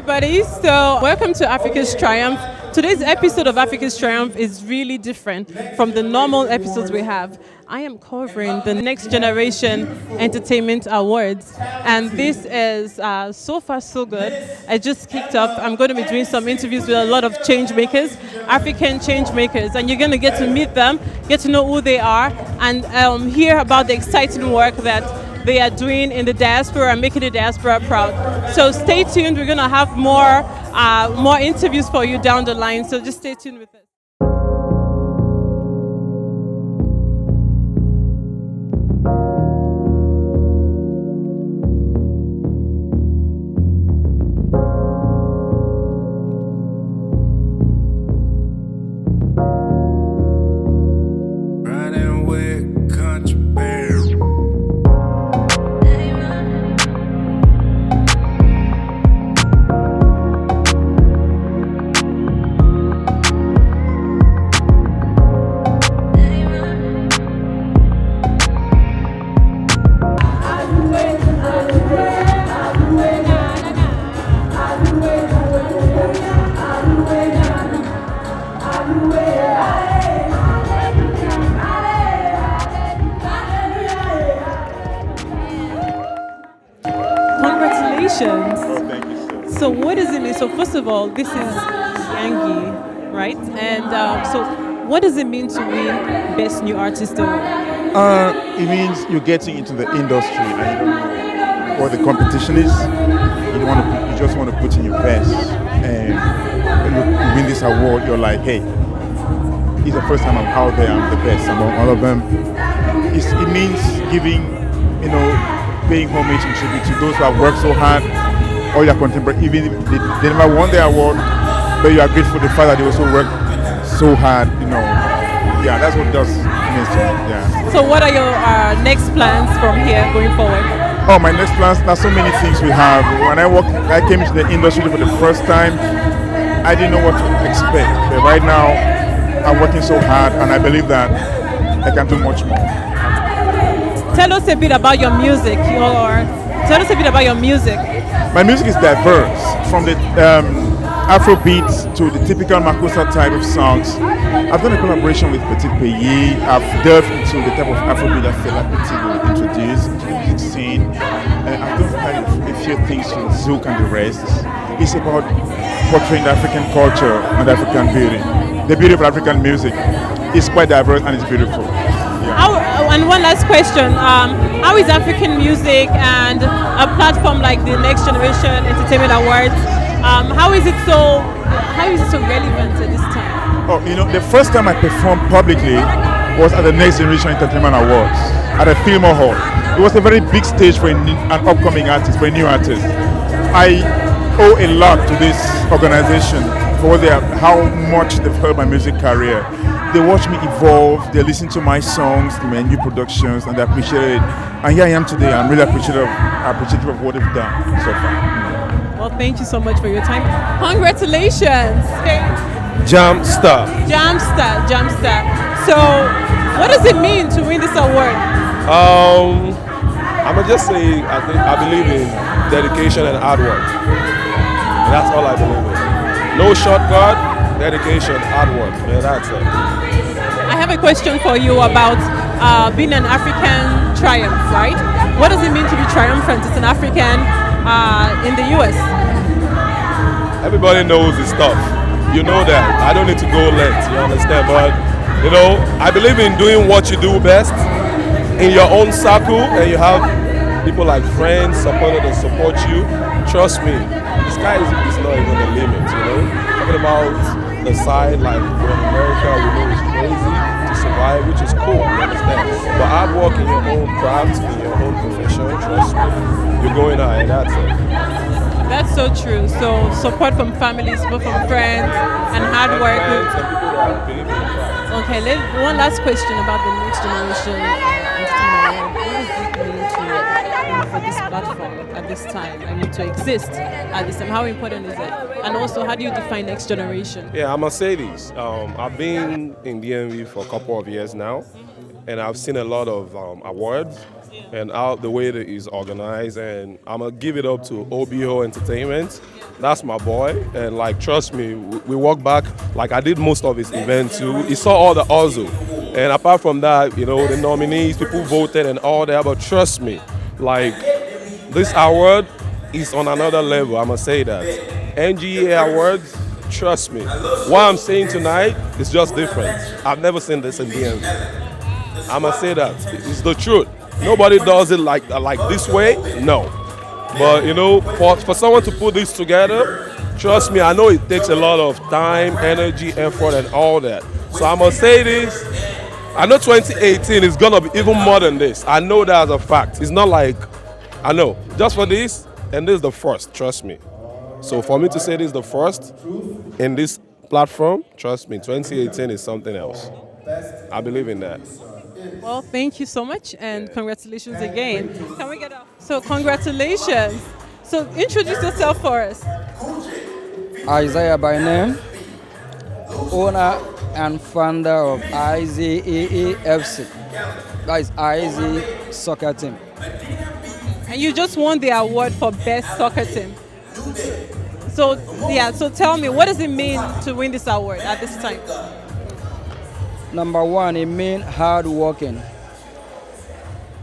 everybody. So welcome to Africa's Triumph. Today's episode of Africa's Triumph is really different from the normal episodes we have. I am covering the Next Generation Entertainment Awards, and this is so far so good. I just kicked off. I'm going to be doing some interviews with a lot of change makers, African change makers, and you're going to get to meet them, get to know who they are, and hear about the exciting work that they are doing in the diaspora and making the diaspora proud. So stay tuned. We're going to have more interviews for you down the line. So just stay tuned with us. Congratulations. Oh, thank you, sir. So what does it mean? So first of all, this is NGEA, right? And so what does it mean to win Best New Artist Award? It means you're getting into the industry and you don't know what the competition is. You just want to put in your best, and when you win this award, you're like, hey, it's the first time I'm out there. I'm the best among all of them. It means giving, paying homage and tribute to those who have worked so hard, all your contemporaries, even if they never won the award, but you are grateful for the fact that they also worked so hard, Yeah, that's what does means to me, yeah. So what are your next plans from here going forward? Oh, my next plans, there's so many things we have. When I came into the industry for the first time, I didn't know what to expect. But right now, I'm working so hard and I believe that I can do much more. Tell us a bit about your music. My music is diverse, from the Afrobeats to the typical Makossa type of songs. I've done a collaboration with Petit Pays. I've delved into the type of Afrobeat that FireTV will introduce into the music scene. I've done kind of a few things with Zouk and the rest. It's about portraying the African culture and African beauty. The beauty of African music is quite diverse and it's beautiful. And one last question, how is African music and a platform like the Next Generation Entertainment Awards, how is it so relevant at this time? Oh, the first time I performed publicly was at the Next Generation Entertainment Awards at a Fillmore Hall. It was a very big stage for an upcoming artist, for a new artist. I owe a lot to this organization for how much they've helped my music career. They watch me evolve, they listen to my songs, to my new productions, and they appreciate it. And here I am today. I'm really appreciative of what they've done so far. Well, thank you so much for your time. Congratulations. Jamstar. So, what does it mean to win this award? I'm gonna just say I believe in dedication and hard work. And that's all I believe in. No shortcut, dedication, hard work. Yeah, that's it. I have a question for you about being an African triumph, right? What does it mean to be triumphant as an African in the US? Everybody knows it's tough. You know that. I don't need to go lengths, you understand? But, I believe in doing what you do best in your own circle, and you have people like friends, supporters that support you. Trust me, the sky is not even the limit, Talking about the side, like in America, we know it's crazy to survive, which is cool, you understand? But hard work in your own craft, in your own profession, trust me, you're going high, and that's it. That's so true. So support from family, support from friends, and hard work. Okay, one last question about the Next Generation Entertainment Award. What does it mean for this platform at this time? To exist at this time. How important is it? And also, how do you define Next Generation? Yeah, I must say this. I've been in DMV for a couple of years now, and I've seen a lot of awards. and how the way that it's organized. And I'm gonna give it up to OBO Entertainment. That's my boy, and like trust me, we walk back. Like I did most of his events too. He saw all the hustle, and apart from that, you know, the nominees, people voted and all that. But trust me, like this award is on another level. I'ma say that. NGEA awards, trust me. What I'm saying tonight is just different. I've never seen this in DMV. I'ma say that. It's the truth. Nobody does it like this way, no. But you know, for someone to put this together, trust me, I know it takes a lot of time, energy, effort, and all that. So I must say this, I know 2018 is gonna be even more than this. I know that as a fact. It's not like, I know, just for this, and this is the first, trust me. So for me to say this is the first in this platform, trust me, 2018 is something else. I believe in that. Well, thank you so much, and congratulations again. Can we get up? So congratulations. So introduce yourself for us. Isaiah by name, owner and founder of IZEE FC. That is IZ soccer team. And you just won the award for best soccer team. So yeah, so tell me, what does it mean to win this award at this time? Number one, it means hard working.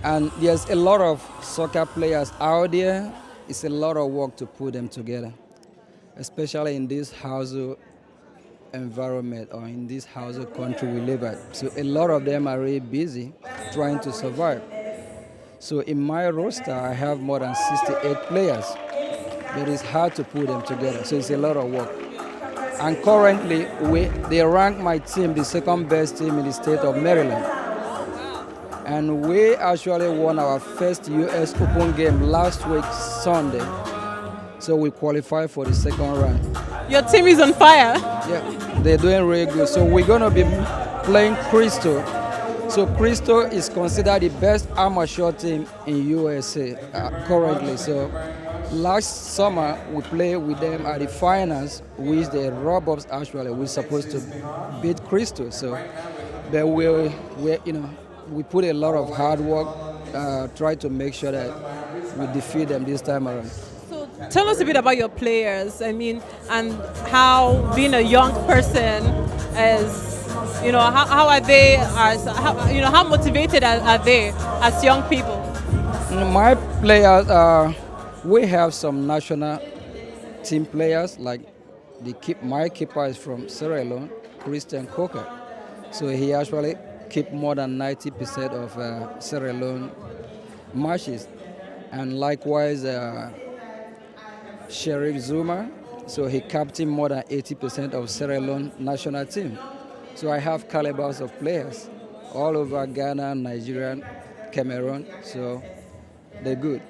And there's a lot of soccer players out there. It's a lot of work to put them together, especially in this household environment or in this household country we live at. So a lot of them are really busy trying to survive. So in my roster, I have more than 68 players, but it's hard to put them together. So it's a lot of work. And currently, they rank my team the second best team in the state of Maryland. And we actually won our first US Open game last week, Sunday. So we qualified for the second round. Your team is on fire. Yeah, they're doing really good. So we're going to be playing Crystal. So Crystal is considered the best amateur team in USA currently. So last summer we played with them at the finals, which the robots actually we're supposed to beat Crystal. So, but we put a lot of hard work, try to make sure that we defeat them this time around. So tell us a bit about your players. I mean, and how being a young person is. You know, how are they how motivated are they as young people? My players, we have some national team players, like my keeper is from Sierra Leone, Christian Coker. So he actually keep more than 90% of Sierra Leone matches. And likewise, Sheriff Zuma, so he captained more than 80% of Sierra Leone national team. So I have calibers of players all over Ghana, Nigeria, Cameroon, so they're good.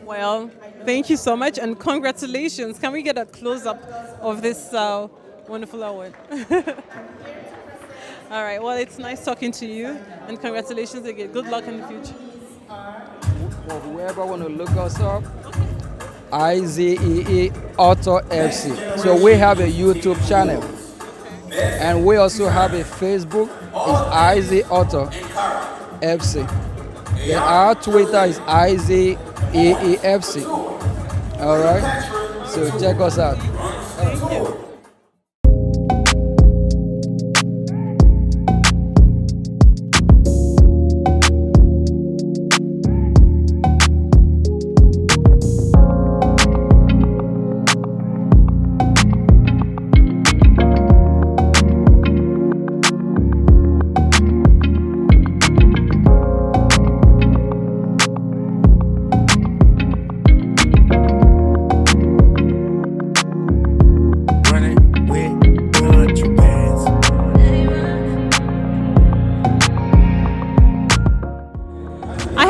Well, thank you so much and congratulations. Can we get a close-up of this wonderful award? All right, well, it's nice talking to you and congratulations again. Good luck in the future. For whoever want to look us up, IZEE Auto FC. So we have a YouTube channel. And we also have a Facebook, it's IZ Auto FC. Then our Twitter is IZEEFC. All right? So check us out. Thank you.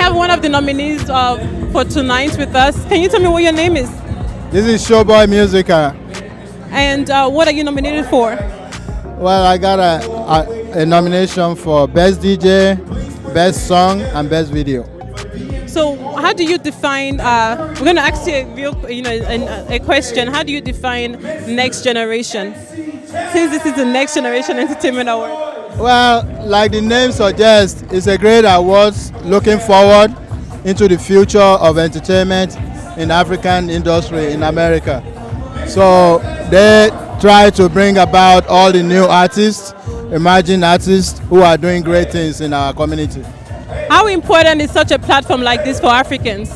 One of the nominees for tonight with us. Can you tell me what your name is? This is Showboy Musica. And what are you nominated for? Well, I got a nomination for Best DJ, Best Song, and Best Video. So, how do you define? We're going to ask you a question. How do you define next generation? Since this is the Next Generation Entertainment Award. Well, like the name suggests, it's a great award looking forward into the future of entertainment in African industry in America. So they try to bring about all the new artists, emerging artists who are doing great things in our community. How important is such a platform like this for Africans?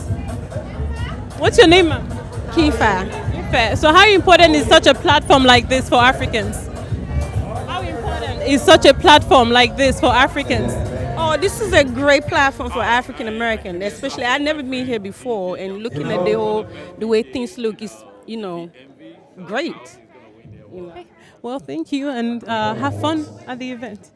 What's your name, ma'am? Kifa. Ife. So how important is such a platform like this for Africans? How important is such a platform like this for Africans? Oh, this is a great platform for African American, especially I've never been here before, and looking at the way things look is, great. Well, thank you, and have fun at the event.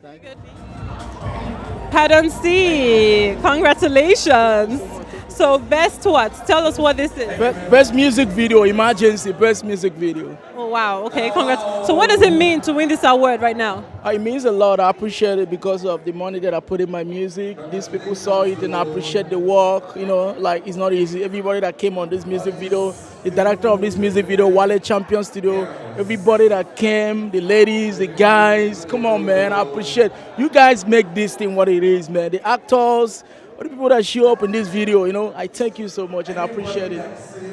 Pardon C, congratulations. So best what? Tell us what this is. Best music video, emergency, best music video. Oh wow, okay, congrats. So what does it mean to win this award right now? It means a lot. I appreciate it because of the money that I put in my music. These people saw it and I appreciate the work. Like it's not easy. Everybody that came on this music video, the director of this music video, Wale Champion Studio, everybody that came, the ladies, the guys, come on man, I appreciate. You guys make this thing what it is, man. The actors, all the people that show up in this video, I thank you so much and I appreciate it.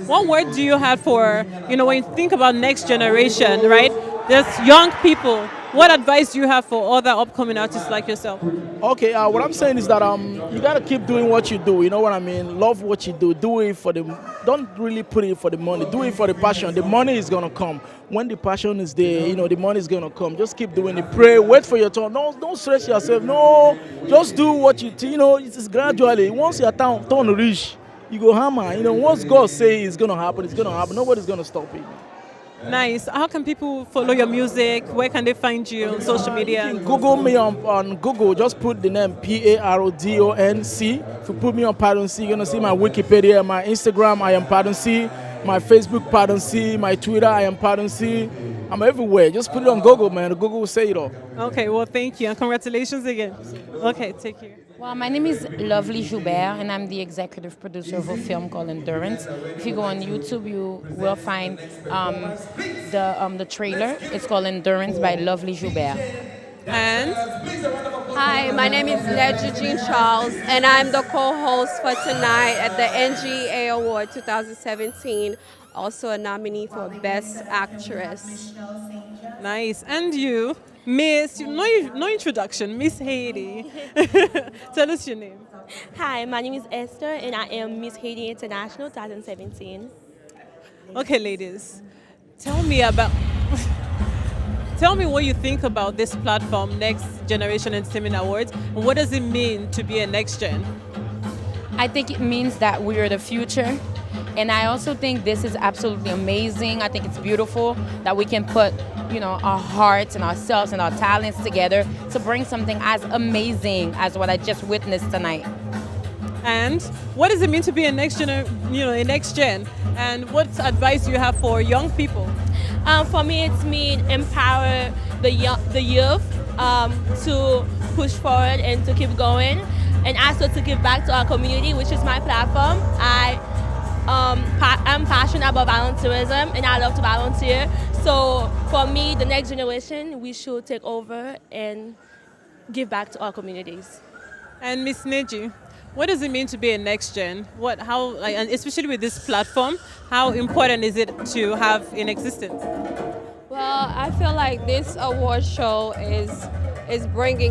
What word do you have for, when you think about next generation, right? There's young people. What advice do you have for other upcoming artists like yourself? Okay, what I'm saying is that you gotta keep doing what you do. You know what I mean? Love what you do. Do it for don't really put it for the money. Do it for the passion. The money is gonna come when the passion is there. The money is gonna come. Just keep doing it. Pray. Wait for your turn. Don't stress yourself. No, just do what you. It's gradually. Once your turn reach, you go hammer. Once God say it's gonna happen, it's gonna happen. Nobody's gonna stop it. Nice. How can people follow your music? Where can they find you on social media? Google me on Google. Just put the name Parodonc. If you put me on Pardon C, you're going to see my Wikipedia, my Instagram, I am Pardon C. My Facebook, Pardon C. My Twitter, I am Pardon C. I'm everywhere. Just put it on Google, man. Google will say it all. Okay, well, thank you. And congratulations again. Okay, take care. Well, my name is Lovely Joubert, and I'm the executive producer of a film called Endurance. If you go on YouTube, you will find the trailer. It's called Endurance by Lovely Joubert. And? Hi, my name is Ledger Jean Charles, and I'm the co-host for tonight at the NGEA Award 2017. Also a nominee for Best Actress. Nice. And you, Miss, no introduction, Miss Haiti. Tell us your name. Hi, my name is Esther, and I am Miss Haiti International 2017. Okay, ladies, tell me what you think about this platform, Next Generation Entertainment Awards, and what does it mean to be a next gen? I think it means that we are the future. And I also think this is absolutely amazing. I think it's beautiful that we can put, our hearts and ourselves and our talents together to bring something as amazing as what I just witnessed tonight. And what does it mean to be a next gen? A next gen? And what advice do you have for young people? For me, it's empower the youth to push forward and to keep going, and also to give back to our community, which is my platform. I'm passionate about volunteerism and I love to volunteer. So for me, the next generation, we should take over and give back to our communities. And Miss Neji, what does it mean to be a next gen? And especially with this platform, how important is it to have in existence? Well, I feel like this award show is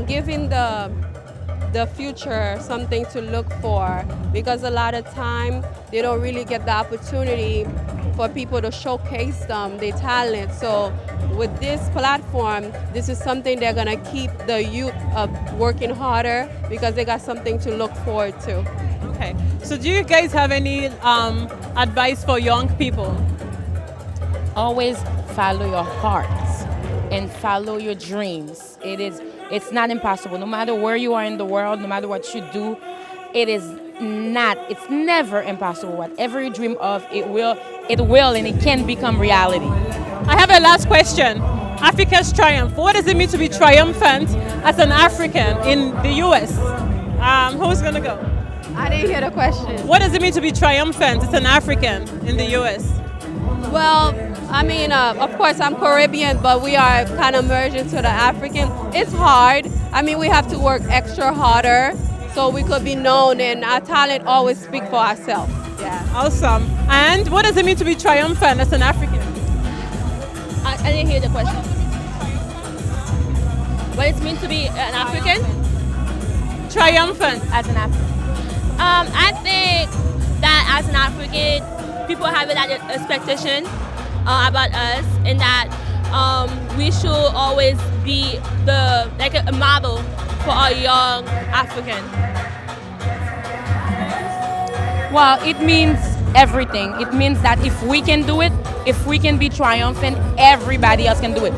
giving the future something to look for, because a lot of time they don't really get the opportunity for people to showcase their talent. So with this platform, this is something they're gonna keep the youth working harder, because they got something to look forward to. Okay, so do you guys have any advice for young people? Always follow your hearts and follow your dreams. It's not impossible. No matter where you are in the world, no matter what you do, it's never impossible. Whatever you dream of, it will and it can become reality. I have a last question. Africa's triumph. What does it mean to be triumphant as an African in the US? Who's gonna go? I didn't hear the question. What does it mean to be triumphant as an African in the US? Well, I mean, of course, I'm Caribbean, but we are kind of merged into the African. It's hard, I mean, we have to work extra harder so we could be known, and our talent always speak for ourselves. Yeah. Awesome. And what does it mean to be triumphant as an African? I didn't hear the question. What it means to be an African? Triumphant. As an African. I think that as an African, people have that expectation about us, and that we should always be like a model for our young African. Well, it means everything. It means that if we can do it, if we can be triumphant, everybody else can do it.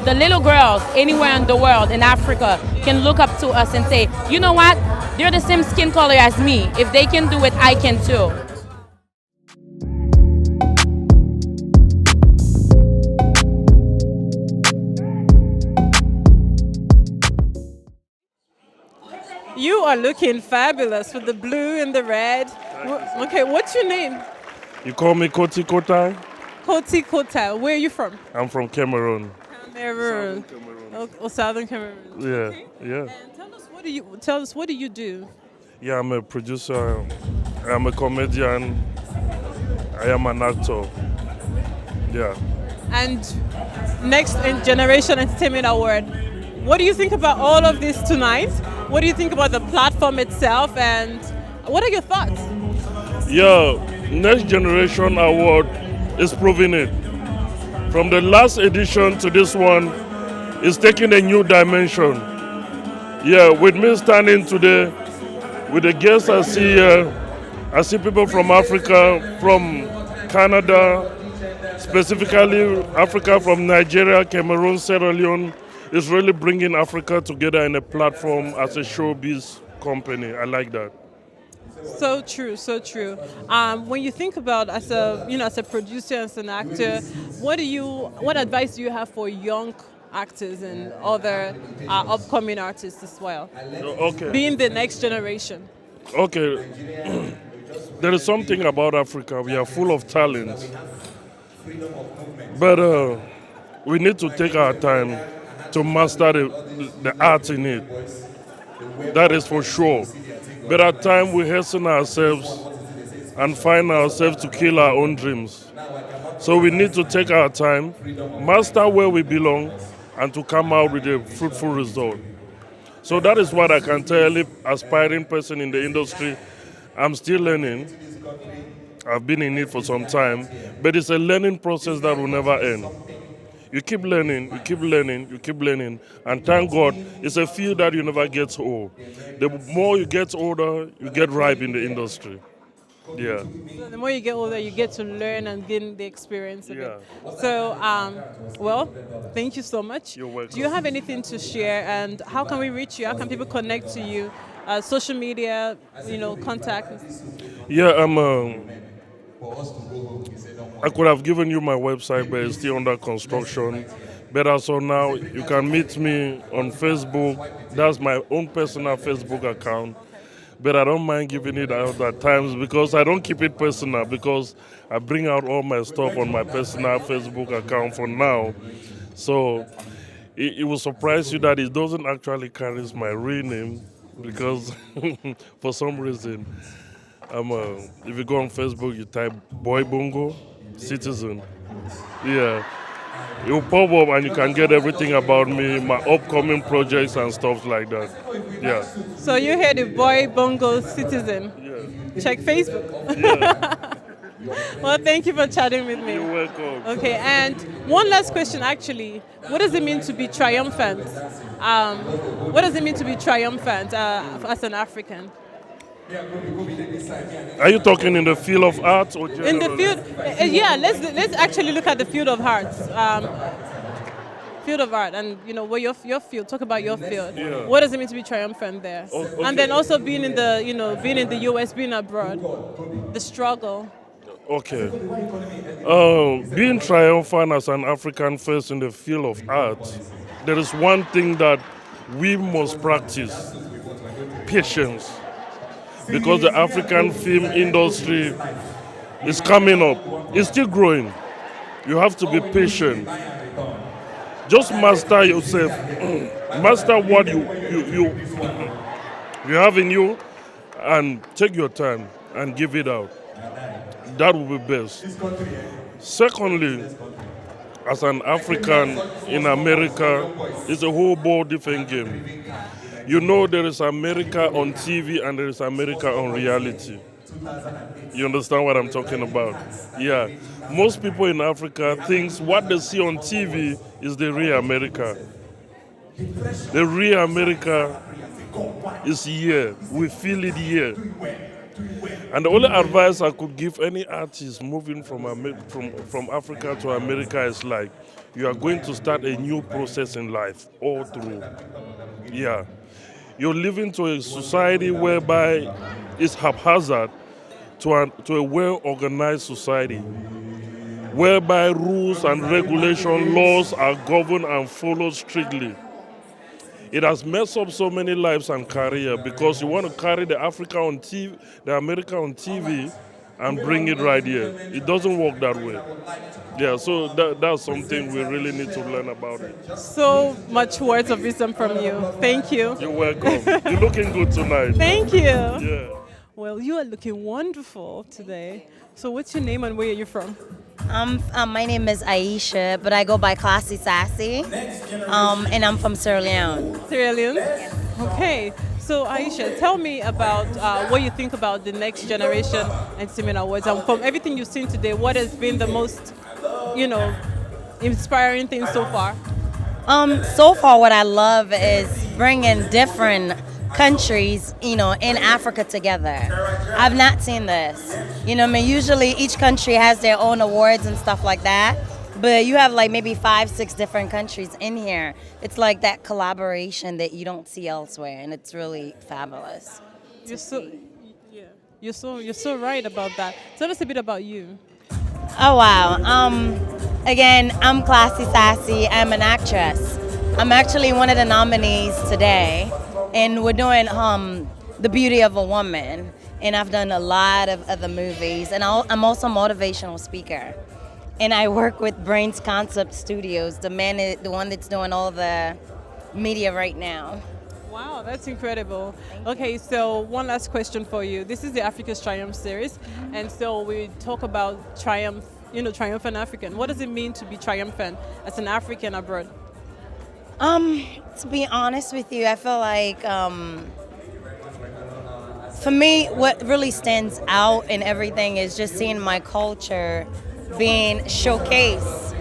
The little girls anywhere in the world, in Africa, can look up to us and say, you know what? They're the same skin color as me. If they can do it, I can too. You are looking fabulous with the blue and the red. Okay, what's your name? You call me Koti Kotai? Koti Kota. Where are you from? I'm from Cameroon. Cameroon. Southern Cameroon. Yeah, Okay. yeah. And tell us what do you do? Yeah, I'm a producer. I'm a comedian. I am an actor. Yeah. And Next Generation Entertainment Award. What do you think about all of this tonight? What do you think about the platform itself, and what are your thoughts? Yeah, Next Generation Award is proving it. From the last edition to this one, it's taking a new dimension. Yeah, with me standing today, with the guests I see here, I see people from Africa, from Canada, specifically Africa, from Nigeria, Cameroon, Sierra Leone. It's really bringing Africa together in a platform as a showbiz company. I like that. So true, so true. When you think about as a producer, as an actor, what advice do you have for young actors and other upcoming artists as well? Okay. Being the next generation. Okay. There is something about Africa. We are full of talent. But we need to take our time to master the art in it. That is for sure. But at times we hasten ourselves and find ourselves to kill our own dreams. So we need to take our time, master where we belong, and to come out with a fruitful result. So that is what I can tell an aspiring person in the industry. I'm still learning. I've been in it for some time, but it's a learning process that will never end. You keep learning, you keep learning, you keep learning, and thank God, it's a field that you never get old. The more you get older, you get ripe in the industry. Yeah. So the more you get older, you get to learn and gain the experience of it. So, well, thank you so much. You're welcome. Do you have anything to share, and how can we reach you? How can people connect to you? Social media, contact? Yeah, I could have given you my website, but it's still under construction. But as of now, you can meet me on Facebook. That's my own personal Facebook account. But I don't mind giving it out at times because I don't keep it personal, because I bring out all my stuff on my personal Facebook account for now. So it will surprise you that it doesn't actually carry my real name, because for some reason, if you go on Facebook, you type Boy Bongo Citizen. Yeah. It will pop up and you can get everything about me, my upcoming projects and stuff like that. Yeah. So you heard the Boy Bongo Citizen. Yeah. Check Facebook. Yeah. Well, thank you for chatting with me. You're welcome. Okay, and one last question actually. What does it mean to be triumphant? What does it mean to be triumphant as an African? Are you talking in the field of art or generally? In the field, yeah. Let's actually look at the field of arts. Field of art, and what your field. Talk about your field. Yeah. What does it mean to be triumphant there? Oh, okay. And then also being in the being in the US, being abroad, the struggle. Okay. Being triumphant as an African first in the field of art, there is one thing that we must practice: patience. Because the African film industry is coming up. It's still growing. You have to be patient. Just master yourself. Master what you have in you, and take your time and give it out. That will be best. Secondly, as an African in America, it's a whole ball different game. You know there is America on TV and there is America on reality. You understand what I'm talking about? Yeah. Most people in Africa think what they see on TV is the real America. The real America is here. We feel it here. And the only advice I could give any artist moving from Africa to America is like, you are going to start a new process in life all through. Yeah. You're living to a society whereby it's haphazard to a well-organized society, whereby rules and regulation laws are governed and followed strictly. It has messed up so many lives and career because you want to carry the Africa on TV, the America on TV, and bring it right here. It doesn't work that way. Yeah, so that's something we really need to learn about it. So much words of wisdom from you. Thank you. You're welcome. You're looking good tonight. Thank you. Yeah. Well, you are looking wonderful today. So what's your name and where are you from? My name is Aisha, but I go by Classy Sassy, and I'm from Sierra Leone. Sierra Leone? Okay. So Aisha, tell me about what you think about the Next Generation Entertainment Awards. And from everything you've seen today, what has been the most, inspiring thing so far? So far, what I love is bringing different countries, in Africa together. I've not seen this. Usually each country has their own awards and stuff like that. But you have like maybe 5-6 different countries in here. It's like that collaboration that you don't see elsewhere, and it's really fabulous. You're so right about that. Tell us a bit about you. Oh wow. Again, I'm Classy Sassy. I'm an actress. I'm actually one of the nominees today, and we're doing The Beauty of a Woman. And I've done a lot of other movies, and I'm also a motivational speaker. And I work with Brains Concept Studios, the one that's doing all the media right now. Wow, that's incredible. Okay, so one last question for you. This is the Africa's Triumph series, and so we talk about triumph, triumphant African. What does it mean to be triumphant as an African abroad? To be honest with you, I feel like for me, what really stands out in everything is just seeing my culture being showcased.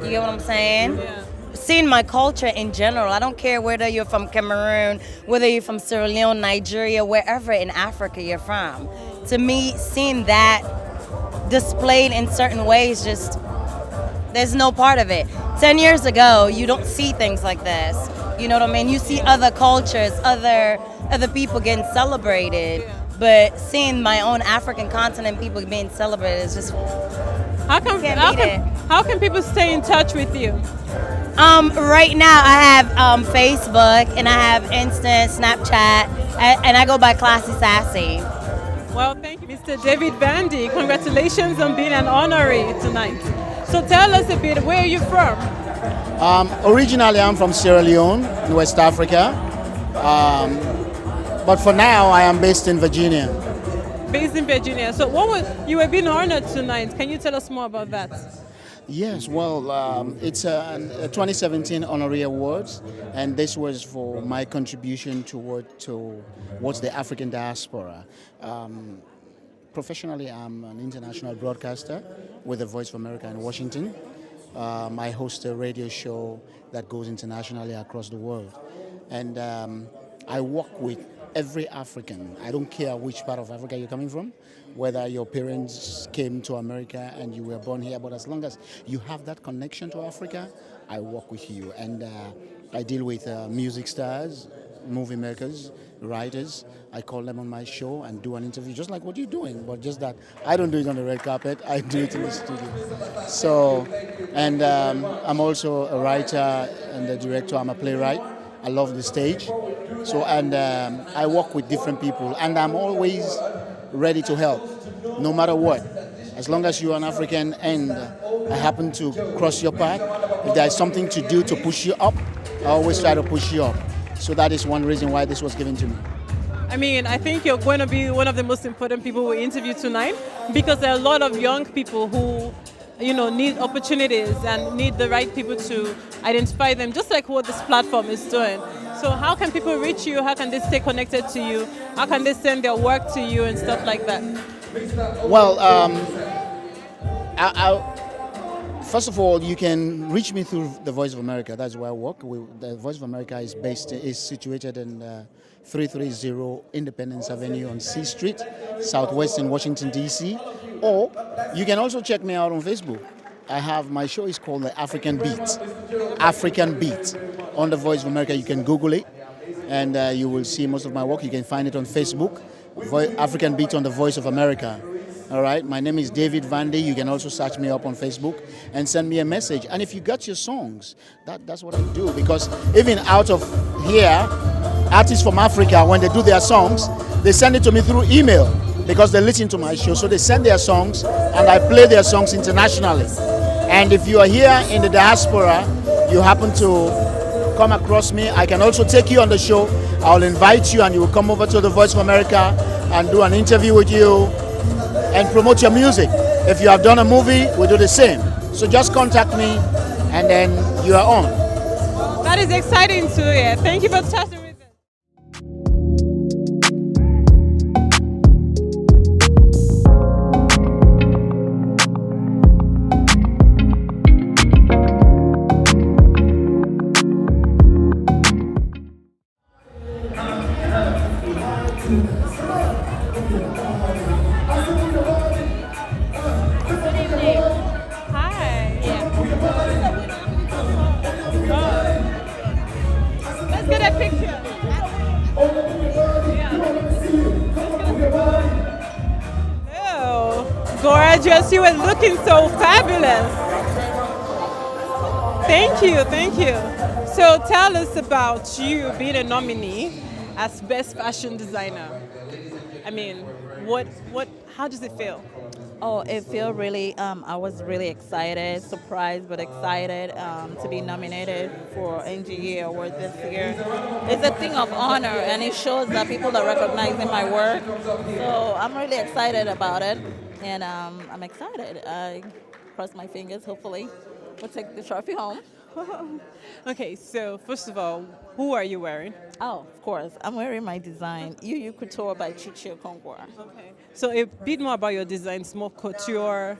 You get what I'm saying? Yeah. Seeing my culture in general. I don't care whether you're from Cameroon, whether you're from Sierra Leone, Nigeria, wherever in Africa you're from. To me, seeing that displayed in certain ways, just there's no part of it. 10 years ago, you don't see things like this. You know what I mean? You see other cultures, other people getting celebrated, but seeing my own African continent people being celebrated is just how can people stay in touch with you? Right now I have Facebook and I have Insta, Snapchat, and I go by Classy Sassy. Well, thank you, Mr. David Bandy. Congratulations on being an honoree tonight. So tell us a bit, where are you from? Originally, I'm from Sierra Leone in West Africa, but for now, I am based in Virginia. Based in Virginia. So you were being honored tonight. Can you tell us more about that? Yes, well, it's a 2017 Honorary Awards, and this was for my contribution towards the African diaspora. Professionally, I'm an international broadcaster with the Voice of America in Washington. I host a radio show that goes internationally across the world. And I work with every African. I don't care which part of Africa you're coming from, whether your parents came to America and you were born here, but as long as you have that connection to Africa, I work with you. And I deal with music stars, movie makers, writers. I call them on my show and do an interview, just like what you're doing, but just that I don't do it on the red carpet, I do it in the studio. So, and I'm also a writer and a director, I'm a playwright. I love the stage. So, and I work with different people, and I'm always ready to help, no matter what. As long as you're an African and I happen to cross your path, if there is something to do to push you up, I always try to push you up. So that is one reason why this was given to me. I mean, I think you're going to be one of the most important people we interview tonight because there are a lot of young people who, need opportunities and need the right people to identify them, just like what this platform is doing. So how can people reach you? How can they stay connected to you? How can they send their work to you and stuff like that? Well, first of all, you can reach me through the Voice of America. That's where I work. The Voice of America is situated in 330 Independence Avenue on C Street, Southwest in Washington, D.C. Or you can also check me out on Facebook. My show is called The African Beat. African Beat on the Voice of America. You can Google it and you will see most of my work. You can find it on Facebook, African Beat on the Voice of America. All right, my name is David Vandy. You can also search me up on Facebook and send me a message. And if you got your songs, that's what I do. Because even out of here, artists from Africa, when they do their songs, they send it to me through email because they listen to my show. So they send their songs and I play their songs internationally. And if you are here in the diaspora, you happen to come across me, I can also take you on the show. I'll invite you and you will come over to the Voice of America and do an interview with you and promote your music. If you have done a movie, we do the same. So just contact me and then you are on. That is exciting to hear. Thank you for chatting with us. Gorgeous, you were looking so fabulous. Thank you, thank you. So tell us about you being a nominee as Best Fashion Designer. I mean, how does it feel? Oh, it feels really, I was really excited, surprised, but excited to be nominated for NGEA award this year. It's a thing of honor, and it shows that people are recognizing my work. So I'm really excited about it, and I'm excited. I cross my fingers, hopefully we'll take the trophy home. Okay, so first of all, who are you wearing? Oh, of course. I'm wearing my design, UU Couture by Chichio Kongwa. Okay. So a bit more about your design. It's more couture.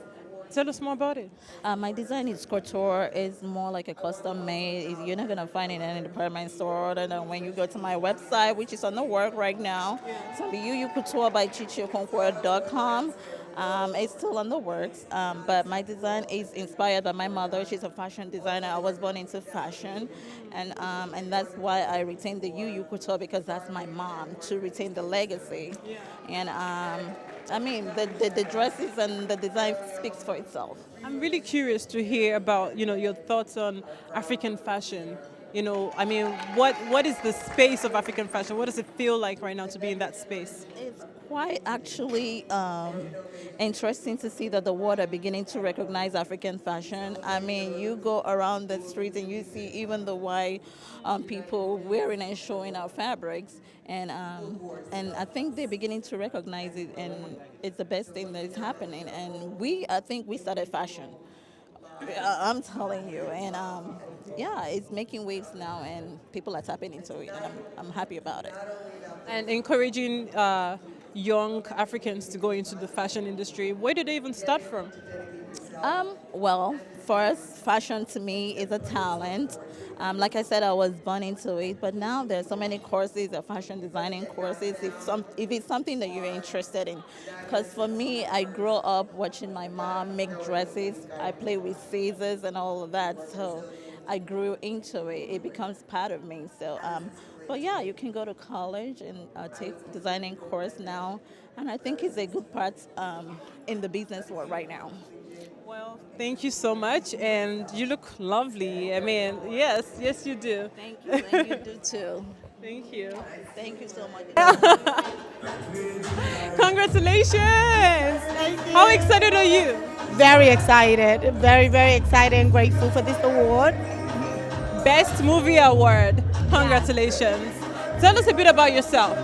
Tell us more about it. My design is couture. It's more like a custom made. You're not going to find it in any department store other than when you go to my website, which is on the work right now. So the UU Couture by ChichioKonkwa.com. It's still on the works, but my design is inspired by my mother. She's a fashion designer. I was born into fashion, and that's why I retained the UU Couture, because that's my mom, to retain the legacy. Yeah. And I mean, the dresses and the design speaks for itself. I'm really curious to hear about your thoughts on African fashion. I mean, what is the space of African fashion? What does it feel like right now to be in that space? It's quite actually interesting to see that the world are beginning to recognize African fashion. I mean, you go around the streets and you see even the white people wearing and showing our fabrics, and I think they're beginning to recognize it, and it's the best thing that is happening. And I think we started fashion. I'm telling you, and yeah, it's making waves now, and people are tapping into it, and I'm happy about it. And encouraging young Africans to go into the fashion industry, where did they even start from? Well, first, fashion to me is a talent. Like I said, I was born into it, but now there's so many courses, fashion designing courses, if it's something that you're interested in. Because for me, I grew up watching my mom make dresses. I play with scissors and all of that, so I grew into it. It becomes part of me. So, but yeah, you can go to college and take designing course now, and I think it's a good part in the business world right now. Well, thank you so much, and you look lovely. I mean, yes, you do. Thank you, and you do too. Thank you. Thank you so much. Congratulations! Thank you. How excited are you? Very excited, very, very excited and grateful for this award. Best Movie Award. Congratulations. Tell us a bit about yourself.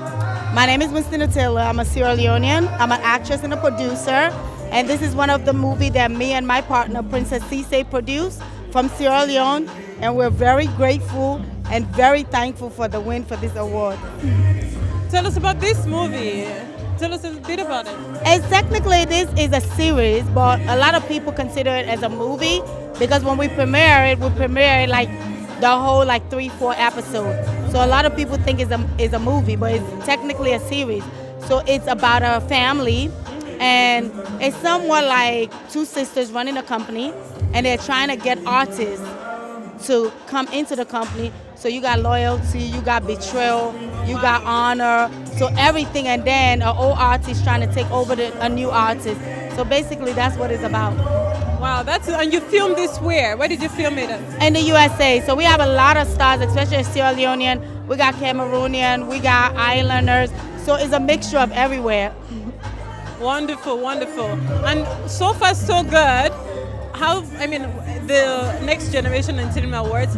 My name is Winston Taylor. I'm a Sierra Leonean. I'm an actress and a producer. And this is one of the movies that me and my partner, Princess Cisse, produced from Sierra Leone. And we're very grateful and very thankful for the win for this award. Tell us about this movie. Tell us a bit about it. And technically, this is a series, but a lot of people consider it as a movie because when we premiere it like the whole like 3-4 episodes. So a lot of people think it's a movie, but it's technically a series. So it's about a family, and it's somewhat like two sisters running a company, and they're trying to get artists to come into the company. So you got loyalty, you got betrayal, you got honor, so everything, and then an old artist trying to take over a new artist. So basically that's what it's about. Wow, and you filmed this where? Where did you film it at? In the USA. So we have a lot of stars, especially Sierra Leonean, we got Cameroonian, we got Islanders, so it's a mixture of everywhere. Wonderful, wonderful. And so far so good. The Next Generation Entertainment Awards,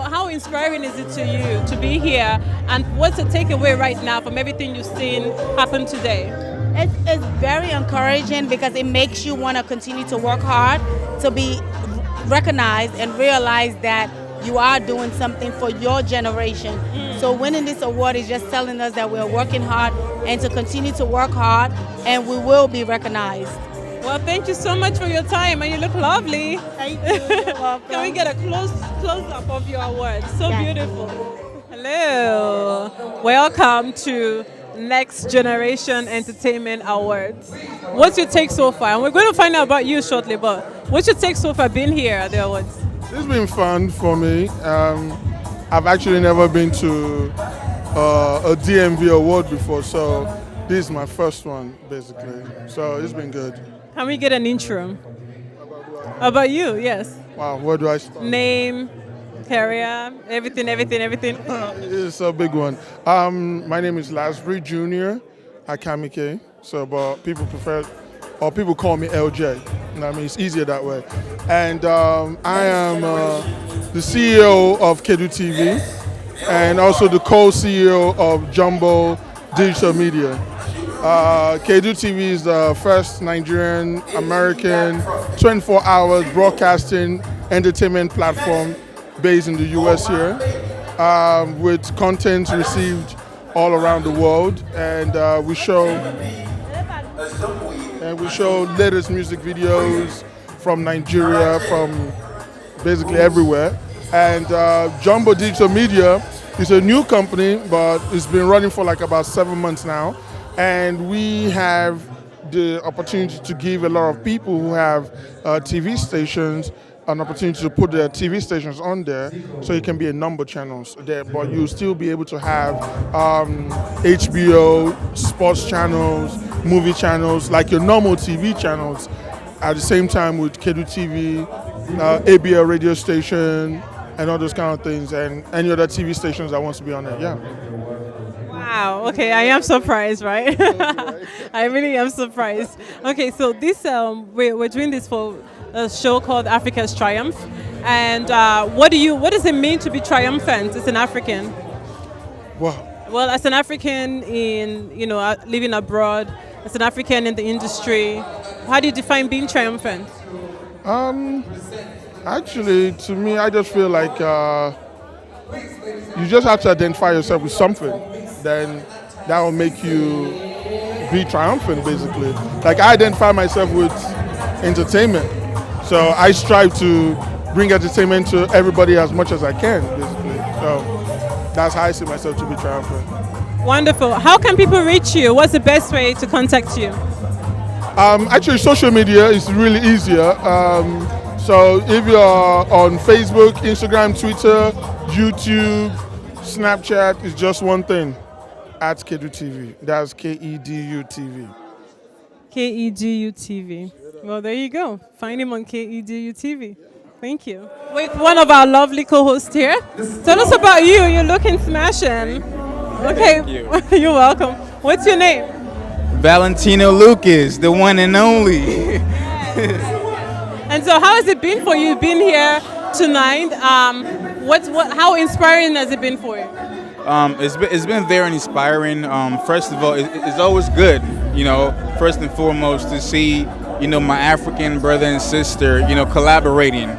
how inspiring is it to you to be here, and what's the takeaway right now from everything you've seen happen today? It's very encouraging because it makes you want to continue to work hard to be recognized and realize that you are doing something for your generation. So winning this award is just telling us that we're working hard and to continue to work hard, and we will be recognized. Well, thank you so much for your time, and you look lovely. Thank you. You're welcome. Can we get a close-up of your award? So beautiful. Hello. Welcome to Next Generation Entertainment Awards. What's your take so far? And we're going to find out about you shortly, but what's your take so far being here at the awards? It's been fun for me. I've actually never been to a DMV award before, so this is my first one, basically. So it's been good. Can we get an intro? About you, yes. Wow, where do I start? Name, career, everything. It's a big one. My name is Lasbury Jr. Akamike, but people people call me LJ. It's easier that way. And I am the CEO of KEDU-TV and also the co-CEO of Jumbo Digital Media. KEDU-TV is the first Nigerian American 24 hours broadcasting entertainment platform based in the US here, with content received all around the world, and we show latest music videos from Nigeria, from basically everywhere. And Jumbo Digital Media is a new company, but it's been running for like about 7 months now. And we have the opportunity to give a lot of people who have TV stations an opportunity to put their TV stations on there, so it can be a number of channels there, but you'll still be able to have HBO, sports channels, movie channels, like your normal TV channels, at the same time with KEDU-TV, ABL radio station, and all those kind of things, and any other TV stations that wants to be on there, yeah. Wow, okay, I am surprised, right? I really am surprised. Okay, so this we're doing this for a show called Africa's Triumph, and what does it mean to be triumphant as an African? Wow. Well, as an African living abroad, as an African in the industry, how do you define being triumphant? Actually, to me, I just feel like you just have to identify yourself with something, then that will make you be triumphant, basically. Like, I identify myself with entertainment, so I strive to bring entertainment to everybody as much as I can, basically. So that's how I see myself to be triumphant. Wonderful. How can people reach you? What's the best way to contact you? Actually, social media is really easier. So if you're on Facebook, Instagram, Twitter, YouTube, Snapchat, it's just one thing, at KEDU-TV. That's KEDU-TV. KEDU-TV. Well, there you go. Find him on KEDU-TV. Thank you. With one of our lovely co-hosts here. Tell us about you. You're looking smashing. Okay. Thank you. You're welcome. What's your name? Valentino Lucas, the one and only. And so, how has it been for you being here tonight? How inspiring has it been for you? It's been very inspiring. First of all, it's always good, first and foremost to see, my African brother and sister, collaborating,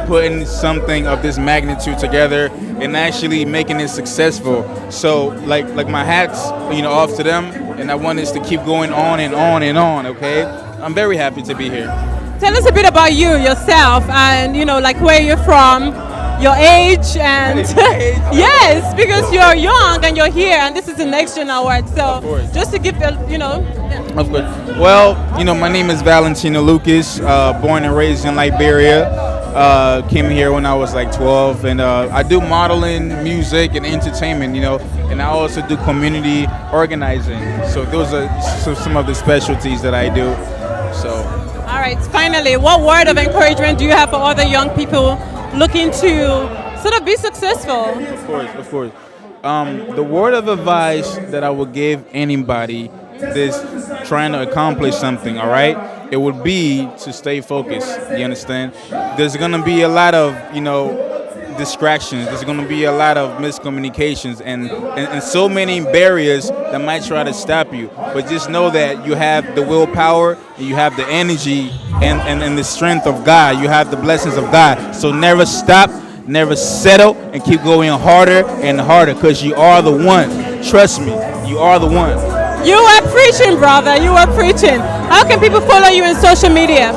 putting something of this magnitude together and actually making it successful. So like my hats, off to them, and I want this to keep going on and on and on, okay? I'm very happy to be here. Tell us a bit about yourself, and like where you're from, your age, and yes, because you're young and you're here, and this is the Next Gen Award. So just to give Of course. Well, my name is Valentino Lucas, born and raised in Liberia. Came here when I was like 12, and I do modeling, music, and entertainment, and I also do community organizing. So those are some of the specialties that I do. So. All right, finally, what word of encouragement do you have for other young people looking to sort of be successful? Of course. The word of advice that I would give anybody that's trying to accomplish something, all right, it would be to stay focused. You understand? There's going to be a lot of, distractions. There's going to be a lot of miscommunications and so many barriers that might try to stop you. But just know that you have the willpower, and you have the energy and the strength of God. You have the blessings of God. So never stop, never settle, and keep going harder and harder, because you are the one. Trust me, you are the one. You are preaching, brother. You are preaching. How can people follow you in social media?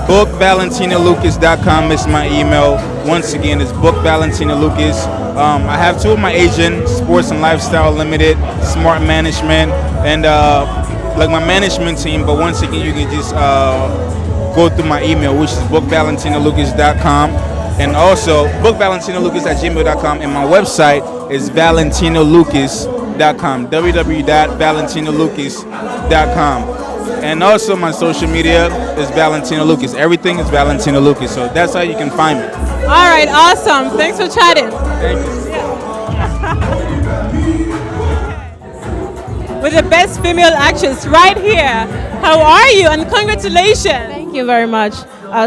BookValentinoLucas.com is my email. Once again, it's BookValentinoLucas. I have two of my agents, Sports and Lifestyle Limited, Smart Management, and like my management team. But once again, you can just go through my email, which is BookValentinoLucas.com, and also BookValentinoLucas@gmail.com. And my website is ValentinoLucas.com, www.ValentinoLucas.com. And also my social media is Valentino Lucas. Everything is Valentino Lucas. So that's how you can find me. All right, awesome. Thanks for chatting. Thank you. With the best female actress right here. How are you? And congratulations. Thank you very much.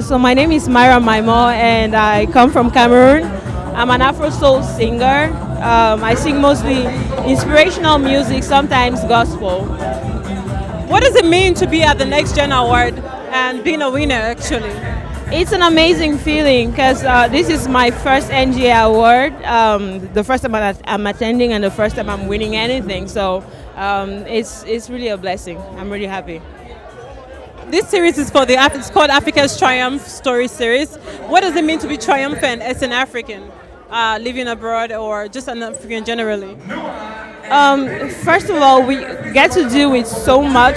So my name is Myra Maimo, and I come from Cameroon. I'm an Afro soul singer. I sing mostly inspirational music, sometimes gospel. What does it mean to be at the Next Gen Award and being a winner, actually? It's an amazing feeling, because this is my first NGEA award, the first time I'm attending and the first time I'm winning anything. So it's really a blessing. I'm really happy. This series is it's called Africa's Triumph Story Series. What does it mean to be triumphant as an African living abroad, or just an African generally? First of all, we get to deal with so much,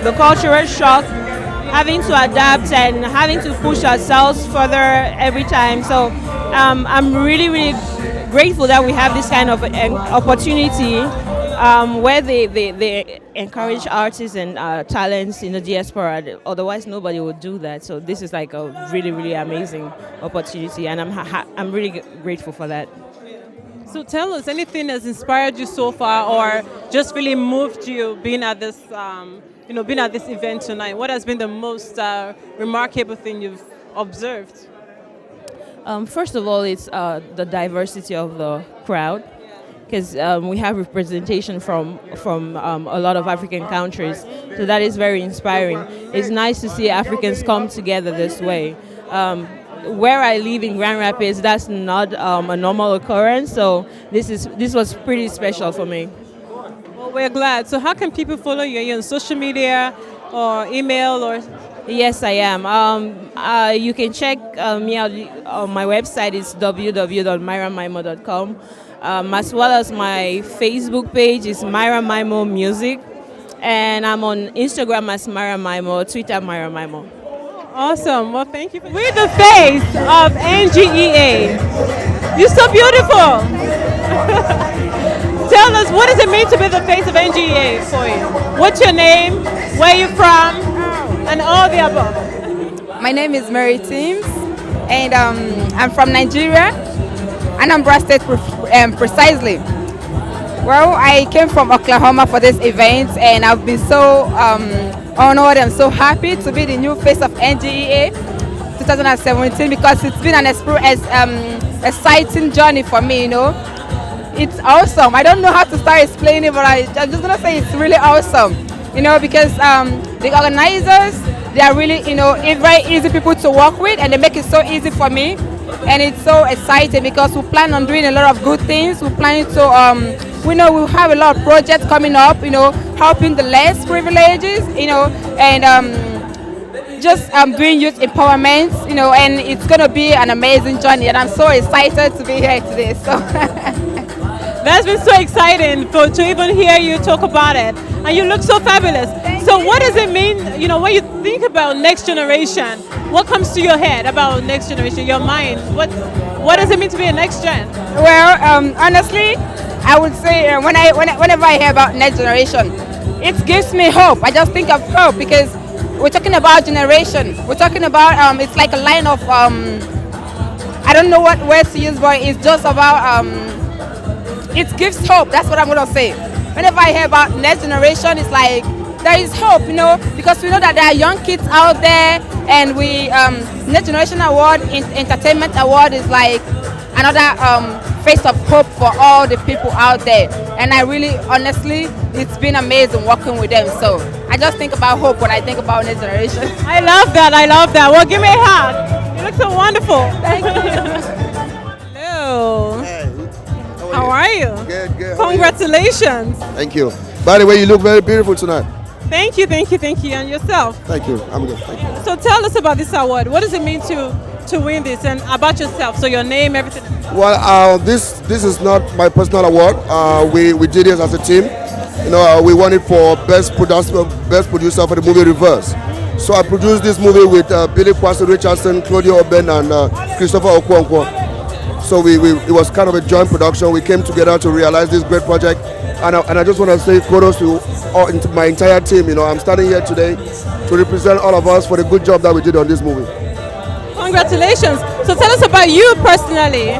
the cultural shock, having to adapt and having to push ourselves further every time. So I'm really, really grateful that we have this kind of opportunity where they encourage artists and talents in the diaspora. Otherwise, nobody would do that. So this is like a really, really amazing opportunity, and I'm really grateful for that. So tell us, anything that's inspired you so far, or just really moved you being at this, being at this event tonight? What has been the most remarkable thing you've observed? First of all, it's the diversity of the crowd, because we have representation from a lot of African countries. So that is very inspiring. It's nice to see Africans come together this way. Where I live in Grand Rapids, that's not a normal occurrence, so this was pretty special for me. Well, we're glad. So how can people follow you? Are you on social media or email or? Yes, I am. You can check me out on my website. It's www.myramaimo.com, as well as my Facebook page is Myra Maimo Music, and I'm on Instagram as Myra Maimo, Twitter Myra Maimo. Awesome. Well, thank you. We're the face of NGEA. You're so beautiful. Tell us, what does it mean to be the face of NGEA for you? What's your name? Where are you from? And all the above. My name is Mary Timms, and I'm from Nigeria, Anambra State precisely. Well, I came from Oklahoma for this event, and I've been so honored and so happy to be the new face of NGEA 2017 because it's been an exciting journey for me. It's awesome. I don't know how to start explaining, but I'm just gonna say it's really awesome. Because the organizers, they are really, very easy people to work with, and they make it so easy for me. And it's so exciting because we plan on doing a lot of good things. We plan to, we have a lot of projects coming up, helping the less privileges, and just doing youth empowerment, and it's going to be an amazing journey. And I'm so excited to be here today. So. That's been so exciting to even hear you talk about it. And you look so fabulous. So what does it mean, when you think about next generation, what comes to your head about next generation, your mind? What does it mean to be a next gen? Well, honestly, I would say whenever I hear about next generation, it gives me hope. I just think of hope because we're talking about generation. We're talking about, it's like a line of, I don't know what words to use, but it's just about, it gives hope. That's what I'm going to say. Whenever I hear about next generation, it's like there is hope, because we know that there are young kids out there, and we Next Generation Award, Entertainment Award is like another face of hope for all the people out there. And I really, honestly, it's been amazing working with them. So I just think about hope when I think about Next Generation. I love that. I love that. Well, give me a hug. You look so wonderful. Thank you. Hello. Hey. How are you? Good. Congratulations. Thank you. By the way, you look very beautiful tonight. Thank you. And yourself? Thank you. I'm good. Thank you. So tell us about this award. What does it mean to win this, and about yourself? So your name, everything. Well, this is not my personal award. We did it as a team. We won it for best producer for the movie Reverse. So I produced this movie with Billy Kwasi Richardson, Claudio Oben, and Christopher Okonkwo. So it was kind of a joint production. We came together to realize this great project, and I just want to say kudos to my entire team. I'm standing here today to represent all of us for the good job that we did on this movie. Congratulations. So tell us about you personally.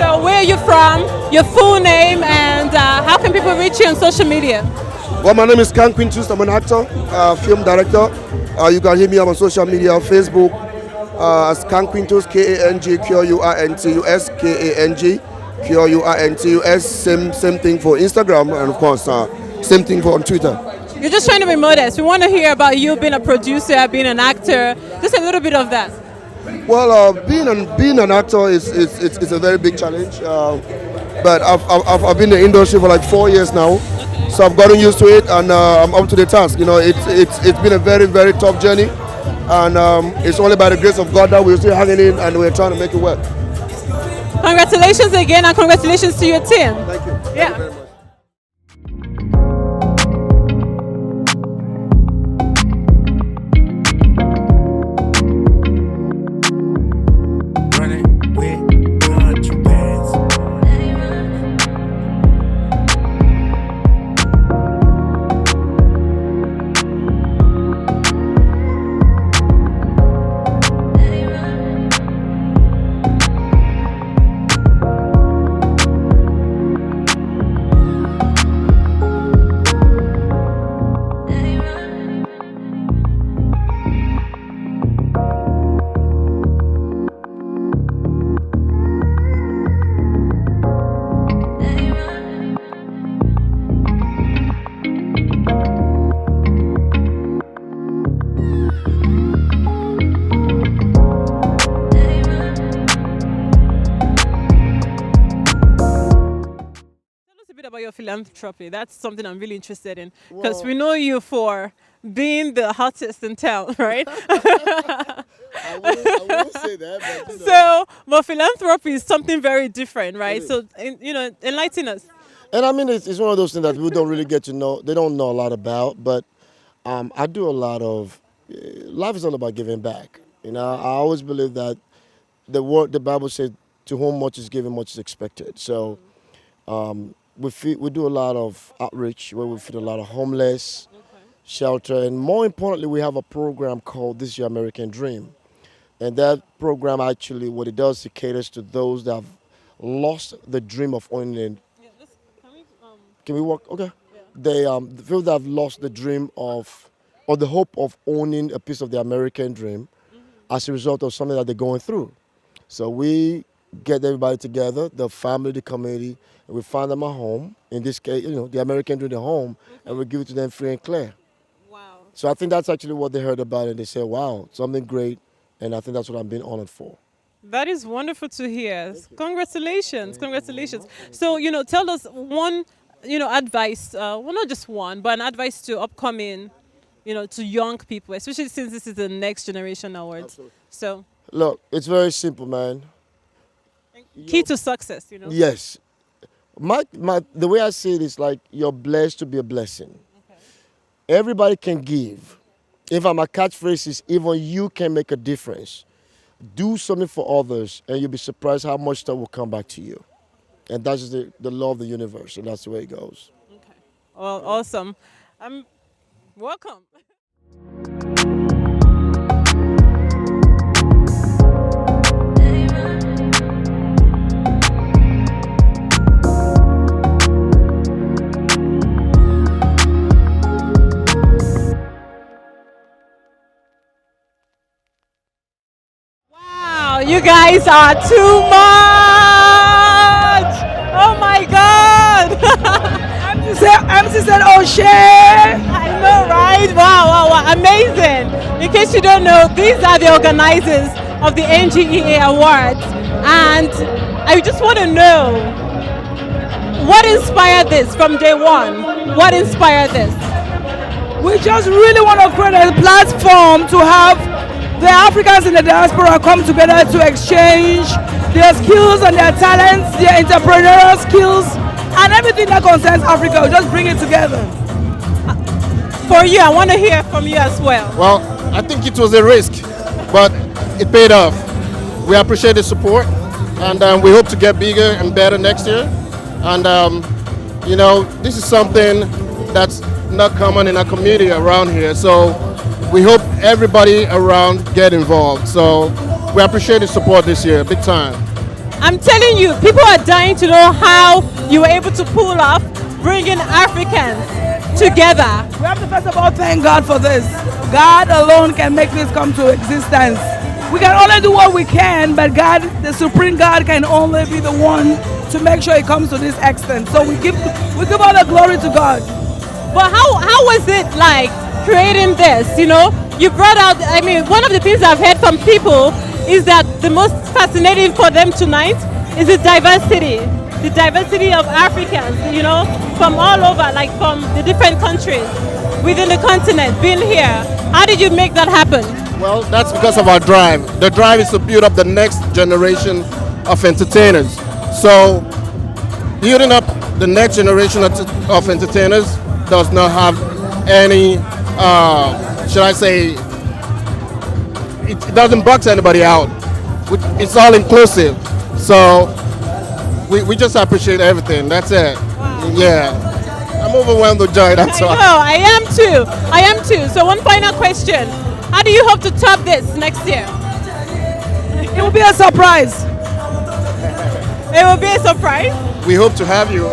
So where are you from, your full name, and how can people reach you on social media? Well, my name is Kan Quintus. I'm an actor, film director. You can hit me up on social media, Facebook, as Kan Quintus, KANGQURNTUS, KANGQURNTUS. Same thing for Instagram, and of course, same thing for on Twitter. You're just trying to be modest. We want to hear about you being a producer, being an actor. Just a little bit of that. Well, being an actor is a very big challenge. But I've been in the industry for like 4 years now, so I've gotten used to it, and I'm up to the task. It's been a very, very tough journey, and it's only by the grace of God that we're still hanging in, and we're trying to make it work. Congratulations again, and congratulations to your team. Thank you. Yeah. Thank you very much. About your philanthropy, that's something I'm really interested in, because we know you for being the hottest in town, right? I wouldn't say that, but but philanthropy is something very different, right? So enlighten us. And I mean, it's one of those things that people don't really get to know. They don't know a lot about, but I do a lot of. Life is all about giving back. I always believe that the Bible says, "To whom much is given, much is expected." So. We do a lot of outreach where we feed a lot of homeless, shelter, and more importantly, we have a program called This Is Your American Dream. And that program actually, what it does, it caters to those that have lost the dream of owning Can we work? Okay. They the people that have lost the dream of, or the hope of owning a piece of the American dream as a result of something that they're going through. So we get everybody together, the family, the community, and we find them a home. In this case, the American dream, the home, and we give it to them free and clear. Wow. So I think that's actually what they heard about it. They said, wow, something great. And I think that's what I'm being honored for. That is wonderful to hear. Congratulations, congratulations. So, tell us one, advice, well, not just one, but an advice to upcoming, to young people, especially since this is the next generation award. Absolutely. So, look, it's very simple, man. Key to success, Yes. The way I see it is like you're blessed to be a blessing. Okay. Everybody can give. If my catchphrase is even you can make a difference. Do something for others and you'll be surprised how much stuff will come back to you. And that's just the law of the universe, and that's the way it goes. Okay. Well, awesome. Welcome. You guys are too much! Oh my God! MC said, oh shit! I know, right? Wow, amazing! In case you don't know, these are the organizers of the NGEA Awards, and I just want to know, what inspired this from day one? What inspired this? We just really want to create a platform to have the Africans in the diaspora come together to exchange their skills and their talents, their entrepreneurial skills, and everything that concerns Africa. We just bring it together. For you, I want to hear from you as well. Well, I think it was a risk, but it paid off. We appreciate the support, and we hope to get bigger and better next year. And this is something that's not common in our community around here. So we hope everybody around get involved. So we appreciate the support this year, big time. I'm telling you, people are dying to know how you were able to pull off bringing Africans together. We have to first of all thank God for this. God alone can make this come to existence. We can only do what we can, but God, the supreme God, can only be the one to make sure it comes to this extent. So we give all the glory to God. But how was it like creating this? You brought out, one of the things I've heard from people is that the most fascinating for them tonight is the diversity of Africans, from all over, like from the different countries within the continent, being here. How did you make that happen? Well, that's because of our drive. The drive is to build up the next generation of entertainers. So, building up the next generation of entertainers does not have any, should I say, it doesn't box anybody out. It's all inclusive. So we just appreciate everything. That's it. Wow. Yeah. I'm overwhelmed with joy, that's all. I am too. So one final question. How do you hope to top this next year? It will be a surprise. It will be a surprise? We hope to have you.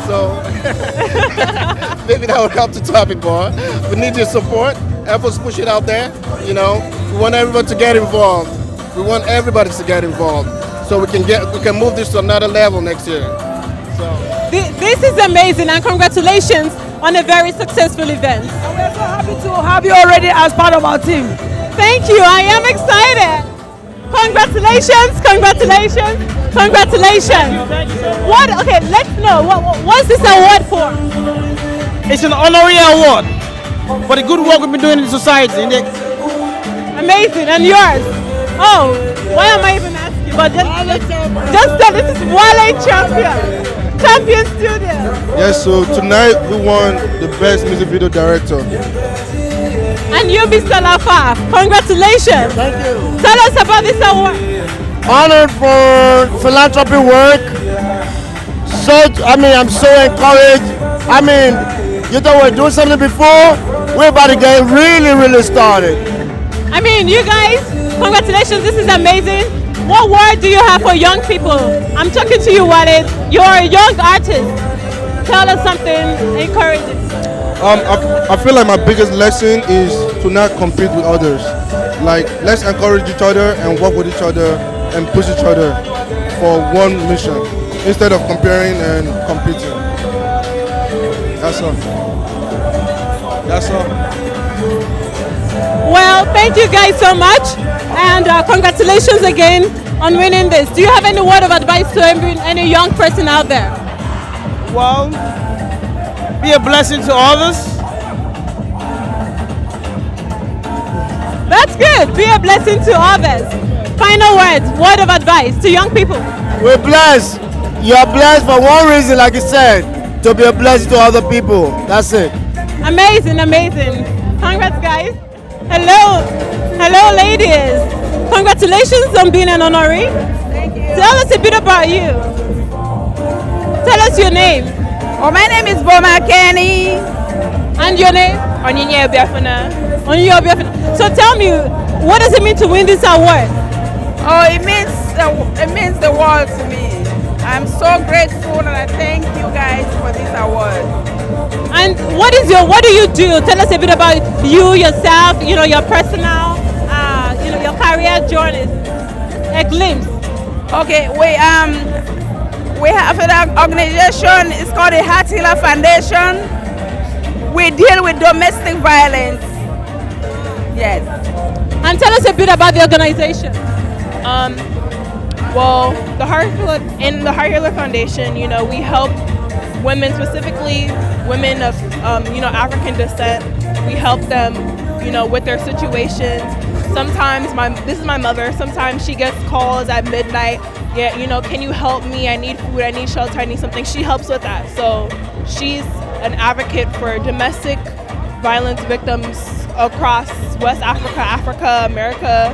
So maybe that will help to top it, boy. We need your support. Help us push it out there. We want everyone to get involved. We want everybody to get involved, so we can move this to another level next year. So this is amazing, and congratulations on a very successful event. And we're so happy to have you already as part of our team. Thank you. I am excited. Congratulations! What? Okay, let's know. What's this award for? It's an honorary award for the good work we've been doing in society. Amazing. And yours? Oh, why am I even asking? But just tell, this is Wale Champion Studios. Yes, so tonight we won the best music video director. And you, Mr. Lafa, congratulations. Thank you. Tell us about this award. Honored for philanthropy work. I'm so encouraged. You thought we were doing something before? We're about to get really started. You guys, congratulations, this is amazing. What word do you have for young people? I'm talking to you, Walid. You're a young artist. Tell us something encouraging. I feel like my biggest lesson is to not compete with others. Like, let's encourage each other and work with each other and push each other for one mission instead of comparing and competing. That's all. That's all. Well, thank you guys so much, and congratulations again on winning this. Do you have any word of advice to any young person out there? Well, be a blessing to others. That's good. Be a blessing to others. Final words, word of advice to young people. We're blessed. You're blessed for one reason, like you said, to be a blessing to other people. That's it. Amazing, amazing. Congrats, guys. Hello. Hello, ladies. Congratulations on being an honoree. Thank you. Tell us a bit about you. Tell us your name. Oh, my name is Boma Kenny. And your name? Onyinye Obiafuna. Onyinye Obiafuna. So tell me, what does it mean to win this award? Oh, it means the world to me. I'm so grateful and I thank you guys for this award. And what do you do? Tell us a bit about you, yourself, your personal, your career journey. A glimpse. Okay, we have an organization, it's called the Heart Healer Foundation. We deal with domestic violence. Yes. And tell us a bit about the organization. Well, the Heart Healer Foundation, we help women, specifically women of African descent. We help them, with their situations. Sometimes this is my mother. Sometimes she gets calls at midnight. Yeah, can you help me? I need food. I need shelter. I need something. She helps with that. So she's an advocate for domestic violence victims across West Africa, Africa, America.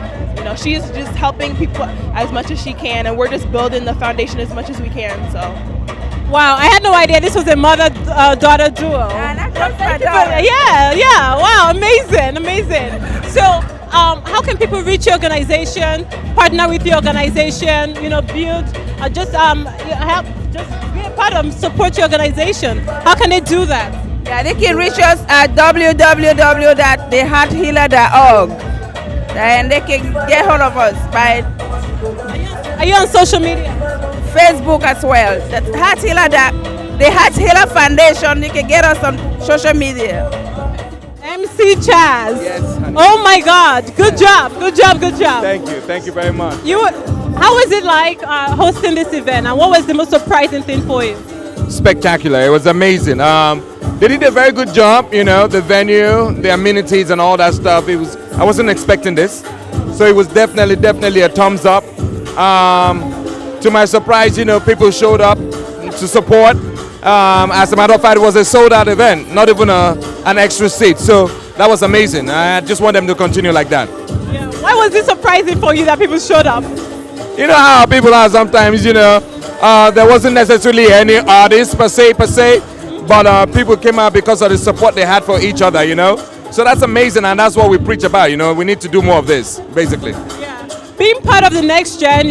She's just helping people as much as she can, and we're just building the foundation as much as we can. So. Wow, I had no idea this was a mother-daughter duo. Yeah, wow, amazing. So, how can people reach your organization, partner with your organization, build, help, just be a part of, support your organization? How can they do that? Yeah, they can reach us at www.thehearthealer.org, and they can get hold of us by. Are you on social media? Facebook as well. That's the Heart Healer Foundation. You can get us on social media. MC Chaz. Yes. Oh my God! Good job. Thank you very much. How was it like hosting this event, and what was the most surprising thing for you? Spectacular. It was amazing. They did a very good job. The venue, the amenities, and all that stuff. I wasn't expecting this, so it was definitely a thumbs up. To my surprise, people showed up to support. As a matter of fact, it was a sold-out event, not even an extra seat. So that was amazing. I just want them to continue like that. Yeah. Why was it surprising for you that people showed up? You know how people are sometimes. There wasn't necessarily any artists per se, but people came out because of the support they had for each other. So that's amazing, and that's what we preach about. We need to do more of this, basically. Yeah. Being part of the next gen,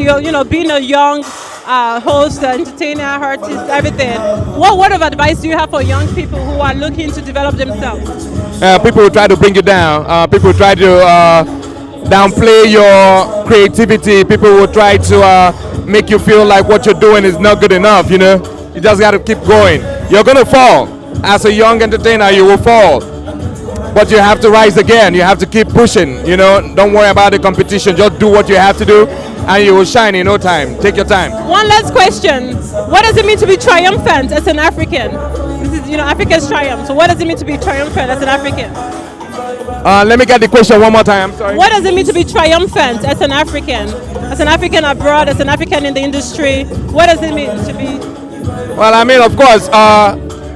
being a young host, entertainer, artist, everything. What word of advice do you have for young people who are looking to develop themselves? People will try to bring you down. People will try to downplay your creativity. People will try to make you feel like what you're doing is not good enough. You just got to keep going. You're going to fall. As a young entertainer, you will fall. But you have to rise again. You have to keep pushing. Don't worry about the competition. Just do what you have to do, and you will shine in no time. Take your time. One last question. What does it mean to be triumphant as an African? This is, Africa's triumph. So what does it mean to be triumphant as an African? Let me get the question one more time. I'm sorry. What does it mean to be triumphant as an African? As an African abroad, as an African in the industry, what does it mean to be? Well, of course,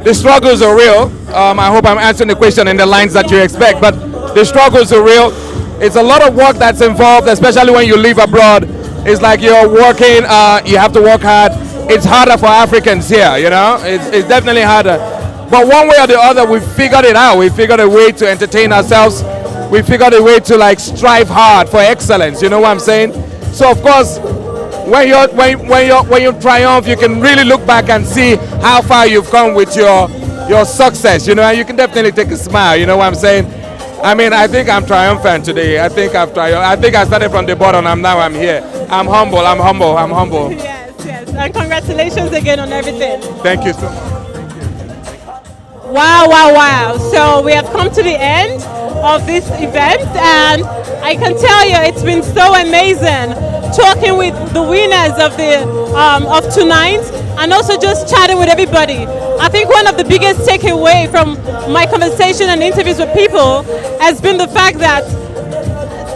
the struggles are real. I hope I'm answering the question in the lines that you expect, but the struggles are real. It's a lot of work that's involved, especially when you live abroad. It's like you're working, you have to work hard. It's harder for Africans here, It's definitely harder. But one way or the other, we figured it out. We figured a way to entertain ourselves. We figured a way to strive hard for excellence, you know what I'm saying? So of course, when you triumph, you can really look back and see how far you've come with your success, you know, and you can definitely take a smile, you know what I'm saying? I mean, I think I'm triumphant today. I think I started from the bottom and now I'm here. I'm humble. Yes, and congratulations again on everything. Thank you so much. Wow. So we have come to the end of this event, and I can tell you it's been so amazing talking with the winners of tonight, and also just chatting with everybody. I think one of the biggest takeaway from my conversation and interviews with people has been the fact that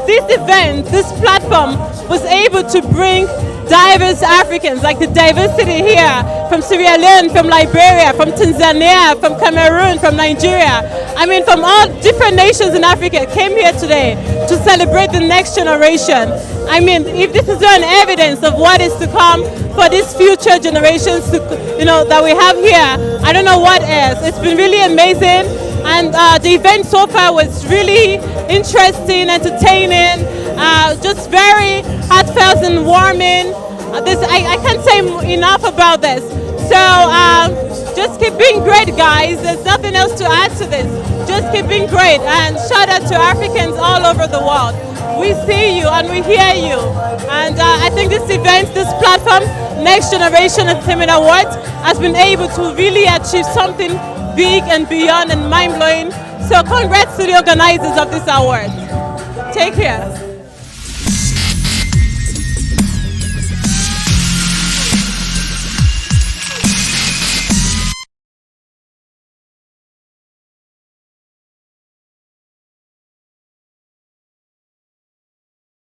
this event, this platform, was able to bring diverse Africans, like the diversity here from Sierra Leone, from Liberia, from Tanzania, from Cameroon, from Nigeria. I mean, from all different nations in Africa came here today to celebrate the next generation. I mean, if this is an evidence of what is to come for these future generations to, that we have here, I don't know what else. It's been really amazing. And the event so far was really interesting, entertaining, just very heartfelt and warming. I can't say enough about this. So just keep being great, guys. There's nothing else to add to this. Just keep being great. And shout out to Africans all over the world. We see you and we hear you. And I think this event, this platform, Next Generation Entertainment Awards, has been able to really achieve something big and beyond and mind-blowing. So congrats to the organizers of this award. Take care.